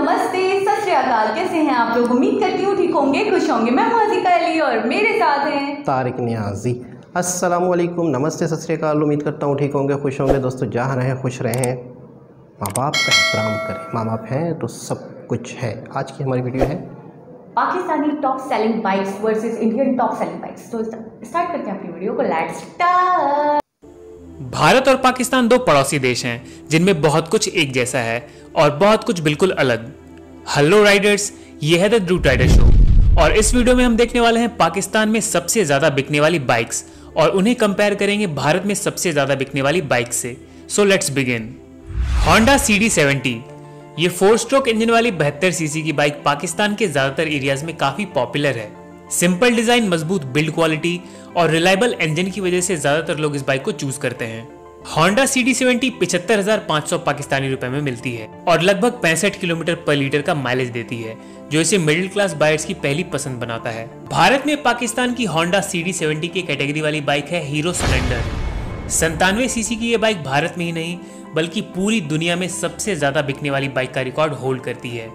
नमस्ते, सत श्री अकाल। कैसे हैं आप लोग? उम्मीद करती हूँ ठीक होंगे, खुश होंगे। मैं हूँ अली और मेरे साथ हैं तारिक नियाजी। अस्सलाम वालेकुम, नमस्ते, सत श्री अकाल। उम्मीद करता हूँ ठीक होंगे, खुश होंगे। दोस्तों, जहाँ रहें खुश रहें, माँ बाप का एहतराम करें। माँ बाप हैं तो सब कुछ है। आज की हमारी वीडियो है Pakistani top selling bikes versus Indian top selling bikes. तो स्टार्ट करते हैं अपनी वीडियो को। Let's start. भारत और पाकिस्तान दो पड़ोसी देश हैं जिनमें बहुत कुछ एक जैसा है और बहुत कुछ बिल्कुल अलग। हेलो राइडर्स, ये है द ड्रूट राइडर शो और इस वीडियो में हम देखने वाले हैं पाकिस्तान में सबसे ज्यादा बिकने वाली बाइक्स और उन्हें कंपेयर करेंगे भारत में सबसे ज्यादा बिकने वाली बाइक से। So let's begin. Honda CD70, ये 4 स्ट्रोक इंजन वाली 72 सीसी की बाइक पाकिस्तान के ज्यादातर एरियाज में काफी पॉपुलर है। सिंपल डिजाइन, मजबूत बिल्ड क्वालिटी और रिलायबल इंजन की वजह से ज्यादातर लोग इस बाइक को चूज करते हैं। होंडा CD70 75,500 पाकिस्तानी रुपए में मिलती है और लगभग 65 किलोमीटर पर लीटर का माइलेज देती है, जो इसे मिडिल क्लास बायर्स की पहली पसंद बनाता है। भारत में पाकिस्तान की होंडा CD70 की कैटेगरी वाली बाइक है हीरो स्प्लेंडर। 97 सीसी की ये बाइक भारत में ही नहीं बल्कि पूरी दुनिया में सबसे ज्यादा बिकने वाली बाइक का रिकॉर्ड होल्ड करती है।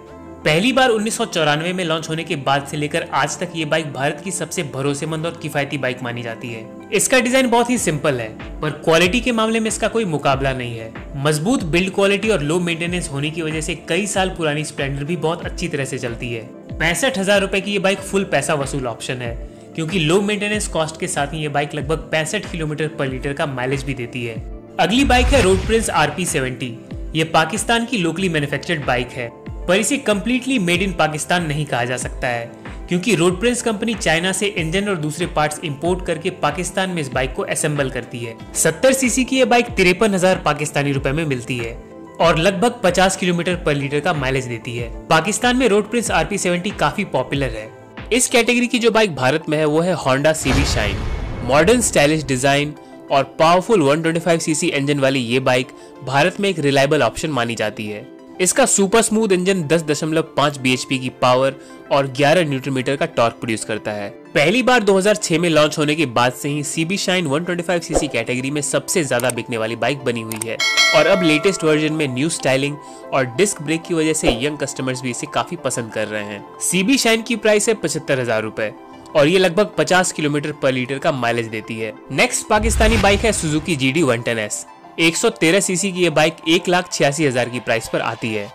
पहली बार 1994 में लॉन्च होने के बाद से लेकर आज तक ये बाइक भारत की सबसे भरोसेमंद और किफायती बाइक मानी जाती है। इसका डिजाइन बहुत ही सिंपल है पर क्वालिटी के मामले में इसका कोई मुकाबला नहीं है। मजबूत बिल्ड क्वालिटी और लो मेंटेनेंस होने की वजह से कई साल पुरानी स्प्लेंडर भी बहुत अच्छी तरह से चलती है। 65,000 रुपए की ये बाइक फुल पैसा वसूल ऑप्शन है क्योंकि लो मेंटेनेंस कॉस्ट के साथ ही ये बाइक लगभग 65 किलोमीटर पर लीटर का माइलेज भी देती है। अगली बाइक है रोड प्रिंस RP70। ये पाकिस्तान की लोकली मैन्युफैक्चर्ड बाइक है पर इसे कंप्लीटली मेड इन पाकिस्तान नहीं कहा जा सकता है क्योंकि रोड प्रिंस कंपनी चाइना से इंजन और दूसरे पार्ट्स इंपोर्ट करके पाकिस्तान में इस बाइक को असेंबल करती है। 70 सीसी की यह बाइक 53,000 पाकिस्तानी रुपए में मिलती है और लगभग 50 किलोमीटर पर लीटर का माइलेज देती है। पाकिस्तान में रोड प्रिंस RP70 काफी पॉपुलर है। इस कैटेगरी की जो बाइक भारत में है वो है Honda CB shine. Modern stylish design और पावरफुल 125 सीसी इंजन वाली ये बाइक भारत में एक रिलायबल ऑप्शन मानी जाती है। इसका सुपर स्मूथ इंजन 10.5 bhp की पावर और 11 न्यूटन मीटर का टॉर्क प्रोड्यूस करता है। पहली बार 2006 में लॉन्च होने के बाद से ही CB शाइन 125 सीसी कैटेगरी में सबसे ज्यादा बिकने वाली बाइक बनी हुई है और अब लेटेस्ट वर्जन में न्यू स्टाइलिंग और डिस्क ब्रेक की वजह से यंग कस्टमर्स भी इसे काफी पसंद कर रहे हैं। CB शाइन की प्राइस है 75,000 रुपए और ये लगभग 50 किलोमीटर पर लीटर का माइलेज देती है। नेक्स्ट पाकिस्तानी बाइक है सुजुकी GD 110S। 113 सीसी की ये बाइक 1,86,000 की प्राइस पर आती है।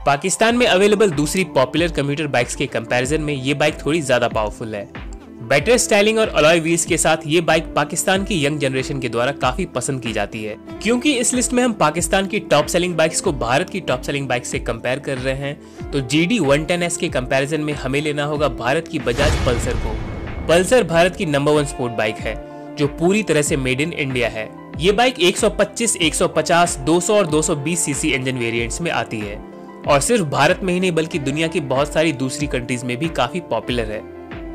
पाकिस्तान में अवेलेबल दूसरी पॉपुलर कम्यूटर बाइक्स के कंपैरिजन में ये बाइक थोड़ी ज्यादा पावरफुल है। बेटर स्टाइलिंग और अलॉय व्हील्स के साथ ये बाइक पाकिस्तान की यंग जनरेशन के द्वारा काफी पसंद की जाती है। क्योंकि इस लिस्ट में हम पाकिस्तान की टॉप सेलिंग बाइक्स को भारत की टॉप सेलिंग बाइक से कंपेयर कर रहे हैं तो GD 110S के कंपैरिजन में हमें लेना होगा भारत की बजाज पल्सर को। पल्सर भारत की नंबर 1 स्पोर्ट बाइक है जो पूरी तरह से मेड इन इंडिया है। ये बाइक 125, 150, 200 और 220 सीसी इंजन वेरिएंट्स में आती है और सिर्फ भारत में ही नहीं बल्कि दुनिया की बहुत सारी दूसरी कंट्रीज में भी काफी पॉपुलर है।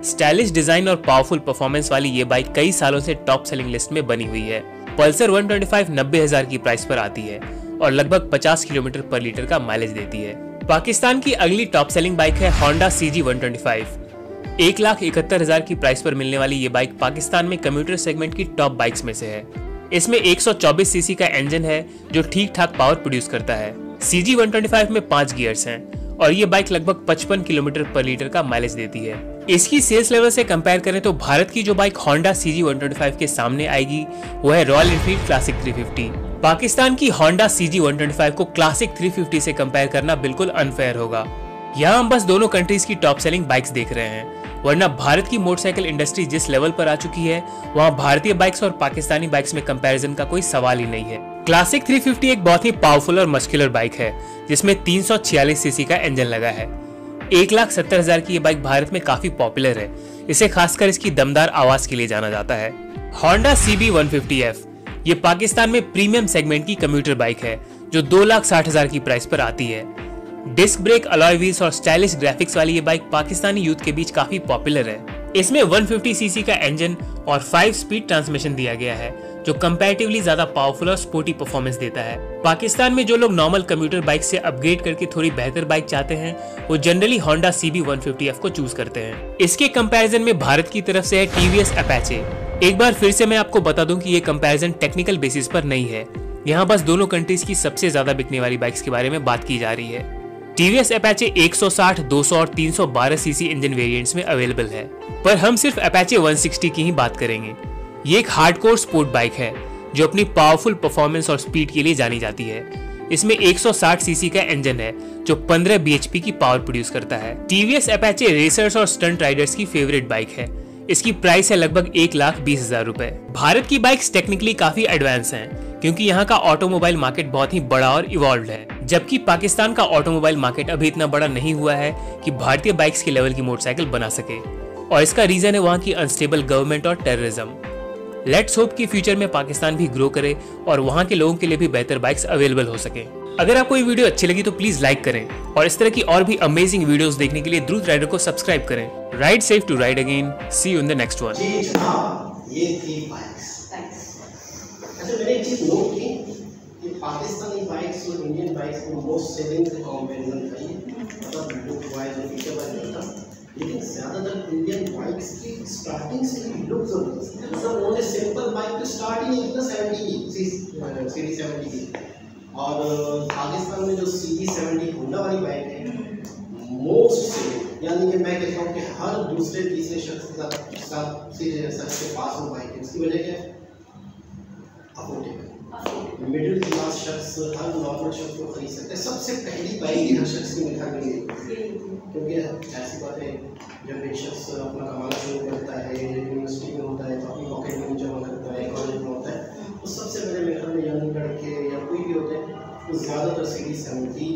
स्टाइलिश डिजाइन और पावरफुल परफॉर्मेंस वाली ये बाइक कई सालों से टॉप सेलिंग लिस्ट में बनी हुई है। पल्सर 125 90,000 की प्राइस पर आती है और लगभग 50 किलोमीटर पर लीटर का माइलेज देती है। पाकिस्तान की अगली टॉप सेलिंग बाइक है होंडा CG 125। 1,71,000 की प्राइस पर मिलने वाली ये बाइक पाकिस्तान में कम्यूटर सेगमेंट की टॉप बाइक्स में से है। इसमें 124 सीसी का इंजन है जो ठीक ठाक पावर प्रोड्यूस करता है। CG 125 में 5 गियर्स हैं और ये बाइक लगभग 55 किलोमीटर पर लीटर का माइलेज देती है। इसकी सेल्स लेवल से कंपेयर करें तो भारत की जो बाइक होंडा CG 125 के सामने आएगी वो है रॉयल एनफील्ड क्लासिक 350। पाकिस्तान की होंडा CG 125 को क्लासिक 350 से कंपेयर करना बिल्कुल अनफेयर होगा। यहाँ हम बस दोनों कंट्रीज की टॉप सेलिंग बाइक्स देख रहे हैं, वरना भारत की मोटरसाइकिल इंडस्ट्री जिस लेवल पर आ चुकी है वहाँ भारतीय बाइक्स और पाकिस्तानी बाइक्स में कंपैरिजन का कोई सवाल ही नहीं है। क्लासिक 350 एक बहुत ही पावरफुल और मस्कुलर बाइक है जिसमें 346 सीसी का इंजन लगा है। 1,70,000 की ये बाइक भारत में काफी पॉपुलर है। इसे खासकर इसकी दमदार आवाज के लिए जाना जाता है। होंडा CB 150F, ये पाकिस्तान में प्रीमियम सेगमेंट की कम्यूटर बाइक है जो 2,60,000 की प्राइस पर आती है। डिस्क ब्रेक, अलॉय व्हील्स और स्टाइलिश ग्राफिक्स वाली ये बाइक पाकिस्तानी यूथ के बीच काफी पॉपुलर है। इसमें 150 सीसी का इंजन और 5 स्पीड ट्रांसमिशन दिया गया है जो कंपैरेटिवली ज्यादा पावरफुल और स्पोर्टी परफॉर्मेंस देता है। पाकिस्तान में जो लोग नॉर्मल कम्यूटर बाइक से अपग्रेड करके थोड़ी बेहतर बाइक चाहते हैं वो जनरली होंडा CB 150F को चूज करते हैं। इसके कंपैरिजन में भारत की तरफ से है TVS अपाचे। एक बार फिर से मैं आपको बता दूं कि ये कंपैरिजन टेक्निकल बेसिस पर नहीं है, यहाँ बस दोनों कंट्रीज की सबसे ज्यादा बिकने वाली बाइक्स के बारे में बात की जा रही है। टीवीएस अपाचे 160, 200 और 312 सीसी इंजन वेरिएंट्स में अवेलेबल है, पर हम सिर्फ अपाचे 160 की ही बात करेंगे। ये एक हार्डकोर स्पोर्ट बाइक है जो अपनी पावरफुल परफॉर्मेंस और स्पीड के लिए जानी जाती है। इसमें 160 सीसी का इंजन है जो 15 bhp की पावर प्रोड्यूस करता है। टीवीएस अपाचे रेसर्स और स्टंट राइडर्स की फेवरेट बाइक है। इसकी प्राइस है लगभग 1,20,000 रुपए। भारत की बाइक्स टेक्निकली काफी एडवांस हैं क्योंकि यहाँ का ऑटोमोबाइल मार्केट बहुत ही बड़ा और इवॉल्व है, जबकि पाकिस्तान का ऑटोमोबाइल मार्केट अभी इतना बड़ा नहीं हुआ है कि भारतीय बाइक्स के लेवल की मोटरसाइकिल बना सके, और इसका रीजन है वहाँ की अनस्टेबल गवर्नमेंट और टेररिज्म। लेट्स होप कि फ्यूचर में पाकिस्तान भी ग्रो करे और वहाँ के लोगों के लिए भी बेहतर बाइक्स अवेलेबल हो सके। अगर आपको ये वीडियो अच्छी लगी तो प्लीज लाइक करें और इस तरह की और भी अमेजिंग वीडियोस देखने के लिए द्रुत राइडर को सब्सक्राइब करें। Ride safe to ride again, see you in the next one. जी जनाब, ये थी बाइक्स। अच्छा, मैंने एक चीज नोट की कि पाकिस्तानी बाइक्स और इंडियन बाइक्स में मोस्ट सेलिंग कंपैरिजन था ये, मतलब लुक वाइज और फीचर वाइज था, लेकिन ज़्यादातर इंडियन बाइक्स की स्टार्टिंग से ही लुक जबरदस्त है। मतलब उन्होंने सिंपल बाइक तो स्टार्ट ही नहीं की 70 की सीरीज 70 की, और पाकिस्तान में जो सीरीज 70 होंडा वाली बाइक है मोस्ट सेलिंग, यानी कि मैं कहता हूँ कि हर दूसरे तीसरे शख्स के पास वो बाइक है। इसकी वजह क्या है? अफोर्डेबल, मिडिल क्लास शख्स, हर नॉर्मल शख्स को खरीद सकते हैं। सबसे पहली बाइक हर शख्स की निकाल गई, क्योंकि ऐसी बात है जब एक शख्स अपना कमाना शुरू करता है, यूनिवर्सिटी में होता है तो अपनी पॉकेट मनी जमा करता है, कॉलेज में होता है, तो सबसे पहले मेरे ख्याल में यंग लड़के या कोई भी होते हैं तो ज़्यादातर सीरीज 70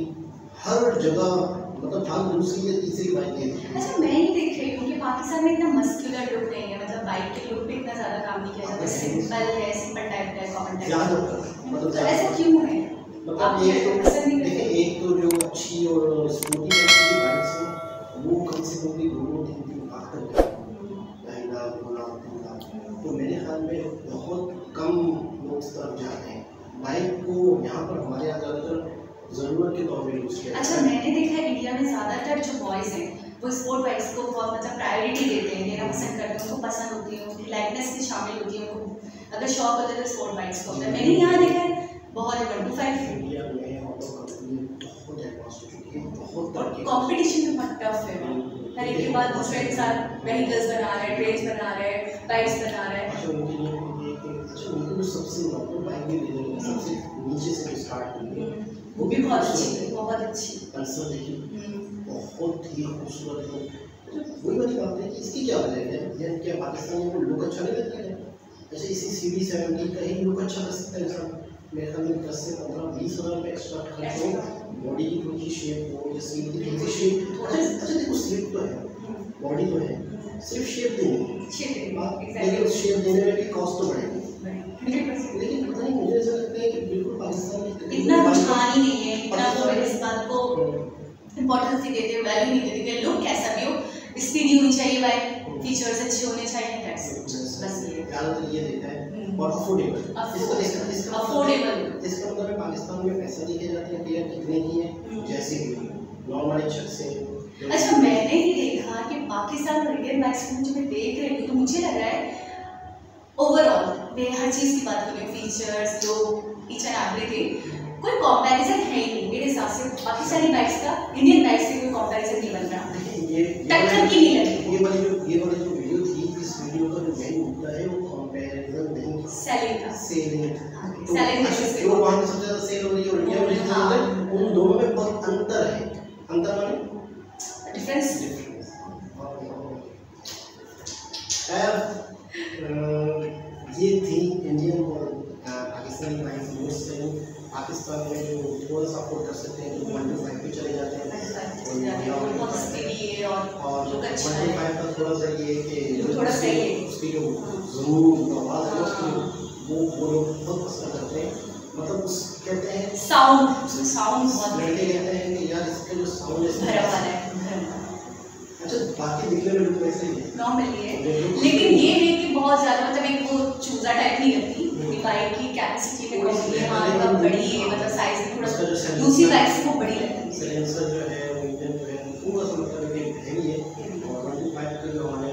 हर जगह, मतलब हर दूसरी या तीसरी बाइक है। अच्छा, मैं ही देख रही हूँ कि पाकिस्तान में इतना मस्कुलर लुक नहीं है, मतलब बाइक के लुक पे इतना ज़्यादा काम नहीं किया जाता, सिंपल है, सिंपल टाइप का, कॉमन टाइप का, मतलब तो ऐसा क्यों है? मतलब एक तो जो अच्छी और स्पोर्टी टाइप की बाइक्स हैं वो कम से कम भी 2-3 लाख तक है, 2.5 लाख 2 लाख 3 लाख, तो मेरे ख्याल में बहुत कम लोग इस तरफ जाते हैं। बाइक को यहाँ पर हमारे यहाँ ज़्यादातर ज़रूरत के तौर पर यूज़ किया। अच्छा, मैंने देखा है इंडिया में ज़्यादातर जो बॉयज़ हैं वो स्पोर्ट बाइक्स को बहुत मतलब प्रायोरिटी देते हैं, लेना पसंद करते हैं, उनको पसंद होती है, उनकी लाइफनेस भी शामिल होती है, उनको अगर शौक होता है तो स्पोर्ट बाइक्स को होता है। मैंने यहाँ देखा है बहुत 125 इंडिया में ऑटो कंपनी बहुत एडवांस हो चुकी है, बहुत तरक्की, कॉम्पिटिशन भी बहुत टफ है, हर एक के बाद दूसरे इंसान व्हीकल्स बना रहे हैं, ट्रेन्स बना रहे हैं, बाइक्स बना रहे हैं। अच्छा, उनको सबसे नॉर्मल बाइक भी ले लेंगे, सबसे नीचे से स्टार्ट होंगे, वो भी बहुत अच्छी, बहुत अच्छी पल्सर देखिए, बहुत ही खूबसूरत है। वही वाली बात है कि इसकी क्या वजह है, क्या पाकिस्तान को लुक अच्छा नहीं लगता है? जैसे इसी सीरीज 70 का ही लुक अच्छा कर सकता है इंसान, मेरे ख्याल में 10 से 15-20 हज़ार रुपये एक्स्ट्रा खर्च हो, बॉडी की थोड़ी शेप हो या सीट की थोड़ी शेप। अच्छा देखो, शेप तो है, बॉडी तो है, सिर्फ शेप देंगे, लेकिन उस शेप देने में भी कॉस्ट तो बढ़ेगी। लेकिन पता नहीं, मुझे ऐसा लगता है कि बिल्कुल पाकिस्तान में इतना रुझान ही नहीं है, इतना तो इस बात को इम्पोर्टेंस नहीं देते, वैल्यू नहीं देते। लुक कैसा भी हो, स्पीडी होनी चाहिए बाइक, फीचर्स अच्छे होने चाहिए, बस ये देखा है। और अफोर्डेबल, इसका मतलब है पाकिस्तान में पैसा दिए जाते हैं, पेयर कितने की है, जैसे भी नॉर्मल एक शख्स से। अच्छा, मैंने ये देखा कि पाकिस्तान और इंडियन बाइक्स को जो मैं देख रही हूँ तो मुझे लग रहा है ओवरऑल मैं हर चीज़ की बात करूँ, फीचर्स जो ईच एंड एवरीथिंग, कोई कंपैरिजन है ही नहीं मेरे हिसाब से। पाकिस्तानी बाइक्स का इंडियन बाइक्स से कोई कंपैरिजन नहीं बन रहा, टक्कर की नहीं लगी। ये वाली जो वीडियो थी, इस वीडियो का जो मेन मुद्दा है वो कंपैरिजन नहीं, सेलिंग का, सेलिंग जो वहाँ पे सबसे ज़्यादा सेल हो रही है और इंडिया में उन दोनों में बहुत अंतर है। अंतर माने डिफरेंस। ये थी इंडियन और Pakistani bikes most selling. Pakistan में जो थोड़ा सा अफोर्ड कर सकते हैं तो 125 पे चले जाते हैं, और 125 का थोड़ा सा ये कि उसकी जो ज़रूर आवाज़ है उसकी वो लोग बहुत पसंद करते हैं, मतलब उस कहते हैं साउंड बहुत लड़के कहते हैं कि यार इसका जो साउंड है। अच्छा, बाकी दिखने में लुक वैसे ही है, नॉर्मली है, लेकिन ये है कि बहुत ज़्यादा मतलब एक वो चूजा टाइप नहीं लगती। बाइक की कैपेसिटी में कम है, हाँ बहुत बड़ी है, मतलब साइज में थोड़ा दूसरी बाइक से वो बड़ी लगती है। साइलेंसर जो है वो इंजन जो है पूरा सा मतलब एक हैवी है, और 125 का जो हमारे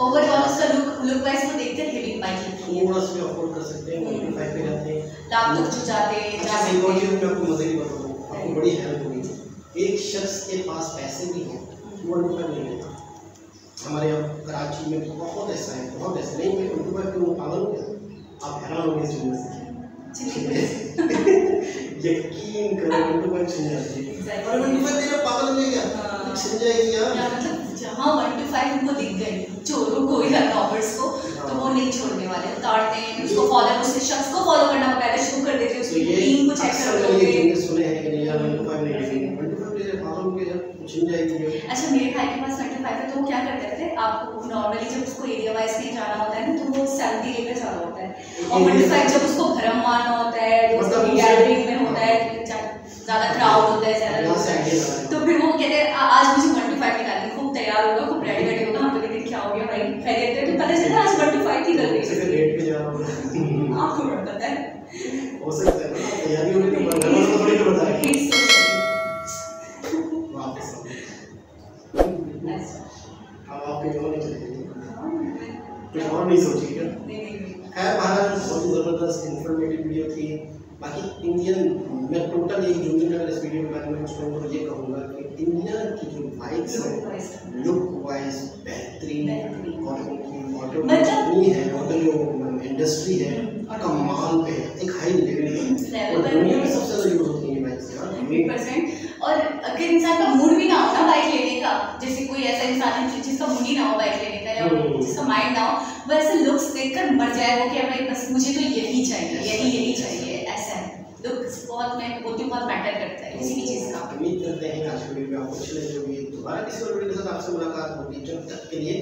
ओवरऑल उसका लुक वाइज वो देखते हैं हेवी बाइक लगती है, थोड़ा सा अफोर्ड कर सकते हैं, 125 पे जाते हैं, लाख तक जाते हैं। अच्छा, एक और चीज़ मैं आपको मजे की बताऊँ, आपको बड़ी हेल्प होगी। एक शख्स के पास पैसे भी हैं वो 25 नहीं लेता। हमारे यहाँ कराची में बहुत ऐसा है, बहुत ऐसा नहीं। मैं 25 के वो पागल हो गया, आप हैरान होंगे सुनने से। यकीन करो 25 छिन जाती है और 25 तेरा पागल हो गया छिन जाएगी यार। मतलब जहाँ 1 to 5 उनको दिख गई चोरों को या रॉबर्स को, तो वो नहीं छोड़ने वाले, उतारते हैं, उसको फॉलो, उस शख्स को फॉलो करना पहले शुरू कर देते हैं, उसकी टीम को चेक करते हैं। सुने हैं कि नहीं यार 1 to 5 नहीं लेंगे, 1 to 5 तेरे पागल हो गया छिन जाएगी। अच्छा, मेरे भाई के पास 25 है, तो वो क्या करते थे, आपको नॉर्मली जब उसको एरिया वाइज कहीं जाना होता है ना, तो वो 70 लेकर जाना होता है, और 25 जब उसको भरम मारना होता है, गैदरिंग में होता है, ज़्यादा क्राउड होता है ज़्यादा, तो फिर वो कहते हैं आज मुझे 1 to 5 निकालनी, खूब तैयार होगा, खूब रेडी वेडी होगा, हम तो कहते क्या हो गया भाई खैरियत है, तो पता चला आज 1 to 5 ही कर गई। आपको पता है हो सकता है ना, तैयारी होने के बाद थोड़ी तो बताया वापस अब आप कहीं और नहीं चलेंगे, कुछ और नहीं सोची क्या? खैर बहरहाल बहुत ही ज़बरदस्त इंफॉर्मेटिव वीडियो थी। बाकी इंडियन, मैं टोटल एक जो भी मैं इस वीडियो के बारे में कुछ कहूँ तो ये कहूँगा कि इंडिया की जो बाइक्स हैं लुक वाइज बेहतरीन और उनकी ऑटो है, ऑटो जो इंडस्ट्री है कमाल पे एक हाई लेवल पे और दुनिया में सबसे ज़्यादा यूज़ होती है बाइक्स यार 100%। और अगर इंसान का मूड भी ना हो ना बाइक लेने का, जैसे कोई ऐसा इंसान है जिसका मूड ही ना हो बाइक लेने का या जिसका माइंड ना हो, वो ऐसे लुक्स देखकर मर जाए वो कि भाई बस मुझे तो यही चाहिए, यही चाहिए, ऐसा है। लुक्स बहुत मैटर करता है किसी भी चीज़ का। उम्मीद करते हैं आज की वीडियो आपको अच्छी लगी होगी। दोबारा किसी और वीडियो के साथ आपसे मुलाकात होगी, जब तक के लिए